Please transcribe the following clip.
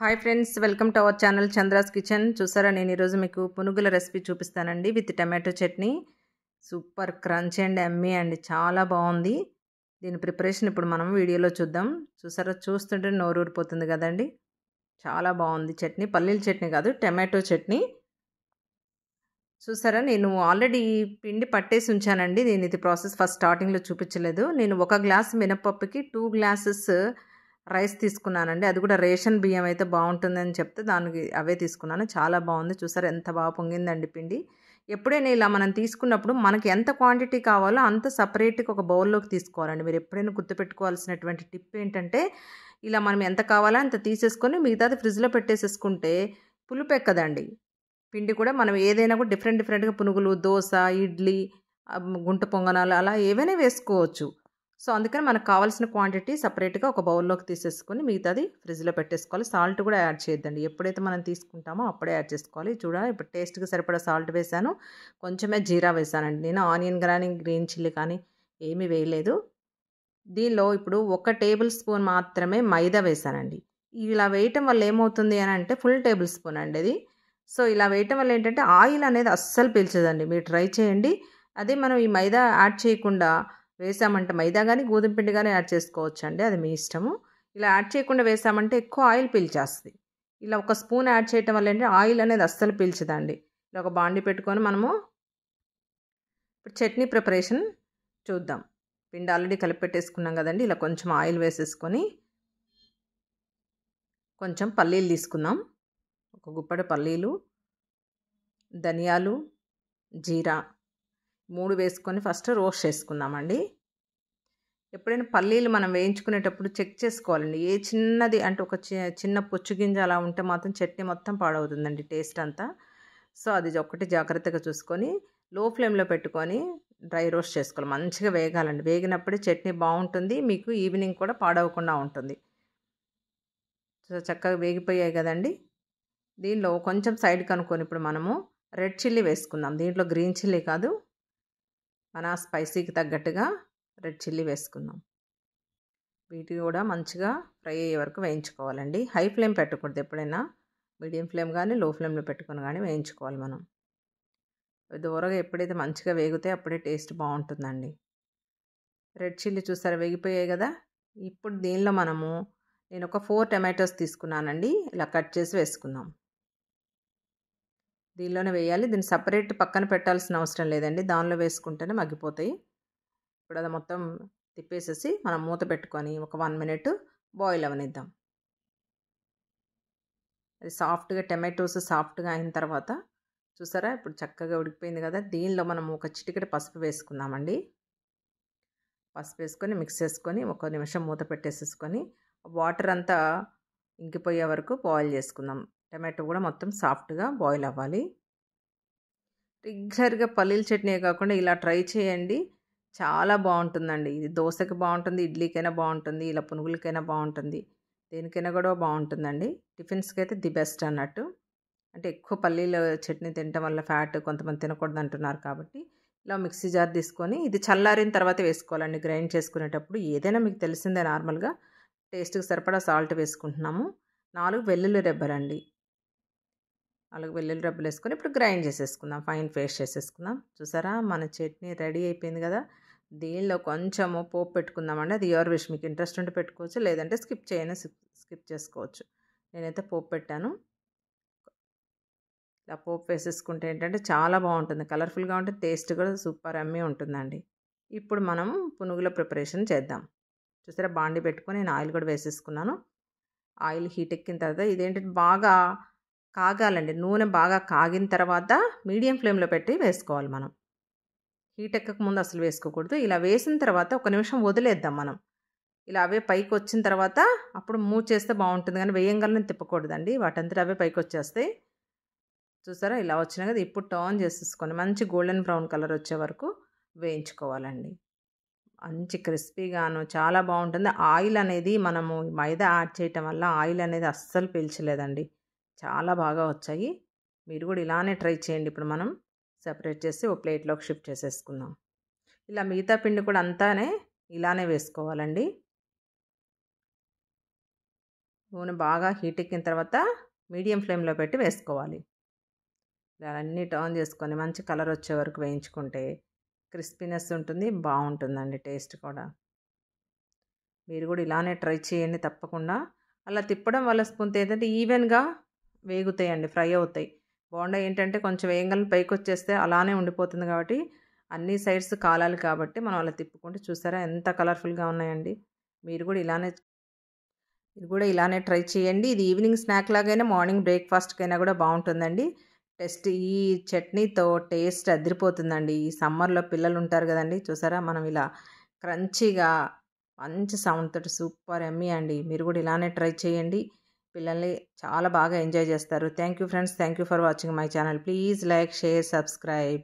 Hi friends, welcome to our channel Chandra's kitchen. చూసారా, నేను ఈరోజు మీకు పునుగుల రెసిపీ చూపిస్తానండి with tomato chutney. Super crunch and Emmy అండి, చాలా బాగుంది. దీని ప్రిపరేషన్ ఇప్పుడు మనం వీడియోలో చూద్దాం. చూసారా, చూస్తుంటే నోరు ఊరిపోతుంది కదండి. చాలా బాగుంది చట్నీ. పల్లీల చట్నీ కాదు, టమాటో చట్నీ. చూసారా, నేను ఆల్రెడీ పిండి పట్టేసి ఉంచానండి. నేను ఇది ప్రాసెస్ ఫస్ట్ స్టార్టింగ్లో చూపించలేదు. నేను 1 గ్లాస్ మినపప్పుకి 2 గ్లాసెస్ రైస్ తీసుకున్నానండి. అది కూడా రేషన్ బియ్యం అయితే బాగుంటుందని చెప్తే దానికి అవే తీసుకున్నాను. చాలా బాగుంది. చూసారా ఎంత బాగా పొంగిందండి పిండి. ఎప్పుడైనా ఇలా మనం తీసుకున్నప్పుడు మనకి ఎంత క్వాంటిటీ కావాలో అంత సపరేట్గా ఒక బౌల్లోకి తీసుకోవాలండి. మీరు ఎప్పుడైనా గుర్తుపెట్టుకోవాల్సినటువంటి టిప్ ఏంటంటే, ఇలా మనం ఎంత కావాలో అంత తీసేసుకొని మిగతాది ఫ్రిడ్జ్లో పెట్టేసేసుకుంటే పులుపు ఎక్కదండి. పిండి కూడా మనం ఏదైనా కూడా డిఫరెంట్గా పునుగులు, దోశ, ఇడ్లీ, గుంట పొంగనాలు అలా ఏవైనా వేసుకోవచ్చు. సో అందుకని మనకు కావాల్సిన క్వాంటిటీ సపరేట్గా ఒక బౌల్లోకి తీసేసుకొని మిగతాది ఫ్రిడ్జ్లో పెట్టేసుకోవాలి. సాల్ట్ కూడా యాడ్ చేయొద్దండి. ఎప్పుడైతే మనం తీసుకుంటామో అప్పుడే యాడ్ చేసుకోవాలి. చూడాలి, ఇప్పుడు టేస్ట్కి సరిపడా సాల్ట్ వేసాను, కొంచెమే జీరా వేసానండి. నేను ఆనియన్ కానీ గ్రీన్ చిల్లీ కానీ ఏమీ వేయలేదు. దీనిలో ఇప్పుడు 1 టేబుల్ స్పూన్ మాత్రమే మైదా వేసానండి. ఇలా వేయటం వల్ల ఏమవుతుంది అని అంటే, ఫుల్ టేబుల్ స్పూన్ అండి ఇది. సో ఇలా వేయటం వల్ల ఏంటంటే ఆయిల్ అనేది అస్సలు పీల్చదండి. మీరు ట్రై చేయండి. అదే మనం ఈ మైదా యాడ్ చేయకుండా వేసామంటే, మైదా కానీ గోధుమ పిండి కానీ యాడ్ చేసుకోవచ్చు అండి, అది మీ ఇష్టము. ఇలా యాడ్ చేయకుండా వేసామంటే ఎక్కువ ఆయిల్ పీల్చేస్తుంది. ఇలా 1 స్పూన్ యాడ్ చేయటం వల్ల ఏంటంటే ఆయిల్ అనేది అస్సలు పీల్చదండి. ఇలా ఒక బాండి పెట్టుకొని మనము ఇప్పుడు చట్నీ ప్రిపరేషన్ చూద్దాం. పిండి ఆల్రెడీ కలిపి పెట్టేసుకున్నాం కదండి. ఇలా కొంచెం ఆయిల్ వేసేసుకొని కొంచెం పల్లీలు తీసుకుందాం. 1 గుప్పెడు పల్లీలు, ధనియాలు, జీరా 3 వేసుకొని ఫస్ట్ రోస్ట్ చేసుకుందామండి. ఎప్పుడైనా పల్లీలు మనం వేయించుకునేటప్పుడు చెక్ చేసుకోవాలండి. ఏ చిన్నది అంటే ఒక చిన్న పుచ్చు గింజ అలా ఉంటే మాత్రం చట్నీ మొత్తం పాడవుతుందండి, టేస్ట్ అంతా. సో అది ఒకటి జాగ్రత్తగా చూసుకొని లో ఫ్లేమ్లో పెట్టుకొని డ్రై రోస్ట్ చేసుకోవాలి. మంచిగా వేగాలండి. వేగినప్పుడే చట్నీ బాగుంటుంది, మీకు ఈవినింగ్ కూడా పాడవకుండా ఉంటుంది. సో చక్కగా వేగిపోయాయి కదండి. దీనిలో కొంచెం సైడ్ కనుక్కొని ఇప్పుడు మనము రెడ్ చిల్లీ వేసుకుందాం. దీంట్లో గ్రీన్ చిల్లీ కాదు, మన స్పైసీకి తగ్గట్టుగా రెడ్ చిల్లీ వేసుకుందాం. వీటిని కూడా మంచిగా ఫ్రై అయ్యే వరకు వేయించుకోవాలండి. హై ఫ్లేమ్ పెట్టకూడదు, ఎప్పుడైనా మీడియం ఫ్లేమ్ కానీ లో ఫ్లేమ్లో పెట్టుకొని కానీ వేయించుకోవాలి మనం. దూరగా ఎప్పుడైతే మంచిగా వేగితే అప్పుడే టేస్ట్ బాగుంటుందండి. రెడ్ చిల్లీ చూసారా వేగిపోయాయి కదా. ఇప్పుడు దీనిలో మనము నేను ఒక 4 టమాటోస్ తీసుకున్నానండి. ఇలా కట్ చేసి వేసుకుందాం. దీనిలోనే వేయాలి. దీన్ని సపరేట్ పక్కన పెట్టాల్సిన అవసరం లేదండి, దానిలో వేసుకుంటేనే మగ్గిపోతాయి. ఇప్పుడు అది మొత్తం తిప్పేసేసి మనం మూత పెట్టుకొని ఒక 1 మినిట్ బాయిల్ అవనిద్దాం. అది సాఫ్ట్గా టమాటోస్ సాఫ్ట్గా అయిన తర్వాత చూసారా ఇప్పుడు చక్కగా ఉడికిపోయింది కదా. దీనిలో మనం ఒక చిటికెడు పసుపు వేసుకుందామండి. పసుపు వేసుకొని మిక్స్ చేసుకొని 1 నిమిషం మూత పెట్టేసేసుకొని వాటర్ అంతా ఇంకిపోయే వరకు బాయిల్ చేసుకుందాం. టమాటో కూడా మొత్తం సాఫ్ట్గా బాయిల్ అవ్వాలి. రెగ్యులర్గా పల్లీల చట్నీ కాకుండా ఇలా ట్రై చేయండి, చాలా బాగుంటుందండి. ఇది దోశకి బాగుంటుంది, ఇడ్లీకైనా బాగుంటుంది, ఇలా పునుగులకైనా బాగుంటుంది, దేనికైనా కూడా బాగుంటుందండి. టిఫిన్స్కి అయితే ది బెస్ట్ అన్నట్టు. అంటే ఎక్కువ పల్లీల చట్నీ తినటం వల్ల ఫ్యాట్ కొంతమంది తినకూడదు అంటున్నారు కాబట్టి ఇలా మిక్సీ జార్ తీసుకొని ఇది చల్లారిన తర్వాత వేసుకోవాలండి. గ్రైండ్ చేసుకునేటప్పుడు ఏదైనా మీకు తెలిసిందే, నార్మల్గా టేస్ట్కి సరిపడా సాల్ట్ వేసుకుంటున్నాము. 4 వెల్లుల్లి రెబ్బలండి. 4 వెల్లుల్లి రెబ్బలు వేసుకొని ఇప్పుడు గ్రైండ్ చేసేసుకుందాం, ఫైన్ పేస్ట్ చేసేసుకుందాం. చూసారా మన చట్నీ రెడీ అయిపోయింది కదా. దీనిలో కొంచెము పోపు పెట్టుకుందామండి. అది యువర్ విష్, మీకు ఇంట్రెస్ట్ ఉంటే పెట్టుకోవచ్చు, లేదంటే స్కిప్ చేసుకోవచ్చు. నేనైతే పోపు పెట్టాను. ఇలా పోపు వేసేసుకుంటే ఏంటంటే చాలా బాగుంటుంది, కలర్ఫుల్గా ఉంటుంది, టేస్ట్ కూడా సూపర్ అమ్మీ ఉంటుందండి. ఇప్పుడు మనం పునుగుల ప్రిపరేషన్ చేద్దాం. చూసారా బాండి పెట్టుకొని నేను ఆయిల్ కూడా వేసేసుకున్నాను. ఆయిల్ హీట్ ఎక్కిన తర్వాత ఇదేంటంటే బాగా కాగాలండి. నూనె బాగా కాగిన తర్వాత మీడియం ఫ్లేమ్లో పెట్టి వేసుకోవాలి మనం. హీట్ ఎక్కక ముందు అసలు వేసుకోకూడదు. ఇలా వేసిన తర్వాత 1 నిమిషం వదిలేద్దాం మనం. ఇలా అవే పైకి వచ్చిన తర్వాత అప్పుడు మూవ్ చేస్తే బాగుంటుంది, కానీ వేయంగానే తిప్పకూడదండి, వాటంతట అవే పైకి వచ్చేస్తాయి. చూసారా ఇలా వచ్చినాయి కదా. ఇప్పుడు టర్న్ చేసేసుకొని మంచి గోల్డెన్ బ్రౌన్ కలర్ వచ్చే వరకు వేయించుకోవాలండి. మంచి క్రిస్పీగాను చాలా బాగుంటుంది. ఆయిల్ అనేది మనము మైదా యాడ్ చేయటం వల్ల ఆయిల్ అనేది అస్సలు పీల్చలేదండి, చాలా బాగా వచ్చాయి. మీరు కూడా ఇలానే ట్రై చేయండి. ఇప్పుడు మనం సెపరేట్ చేసి ఒక ప్లేట్లోకి షిఫ్ట్ చేసేసుకుందాం. ఇలా మిగతా పిండి కూడా అంతానే ఇలానే వేసుకోవాలండి. నూనె బాగా హీట్ ఎక్కిన తర్వాత మీడియం ఫ్లేమ్లో పెట్టి వేసుకోవాలి. ఇలా అన్నీ టర్న్ చేసుకొని మంచి కలర్ వచ్చే వరకు వేయించుకుంటే క్రిస్పీనెస్ ఉంటుంది, బాగుంటుందండి టేస్ట్ కూడా. మీరు కూడా ఇలానే ట్రై చేయండి తప్పకుండా. అలా తిప్పడం వల్ల స్పూన్తో ఏంటంటే ఈవెన్గా వేగుతాయండి, ఫ్రై అవుతాయి. బోండా ఏంటంటే కొంచెం వేగంగా పైకి వచ్చేస్తే అలానే ఉండిపోతుంది కాబట్టి అన్ని సైడ్స్ కాలాలి కాబట్టి మనం అలా తిప్పుకుంటే చూసారా ఎంత కలర్ఫుల్గా ఉన్నాయండి. మీరు కూడా ఇలానే ట్రై చేయండి. ఇది ఈవినింగ్ స్నాక్ లాగైనా మార్నింగ్ బ్రేక్ఫాస్ట్కైనా కూడా బాగుంటుందండి. ఈ చట్నీతో టేస్ట్ అదిరిపోతుందండి. ఈ సమ్మర్లో పిల్లలు ఉంటారు కదండి, చూసారా మనం ఇలా క్రంచీగా మంచి సౌండ్ తోటి సూపర్ యమ్మీ అండి. మీరు కూడా ఇలానే ట్రై చేయండి, పిల్లల్ని చాలా బాగా ఎంజాయ్ చేస్తారు. Thank you friends, thank you for watching my channel. Please like, share, subscribe.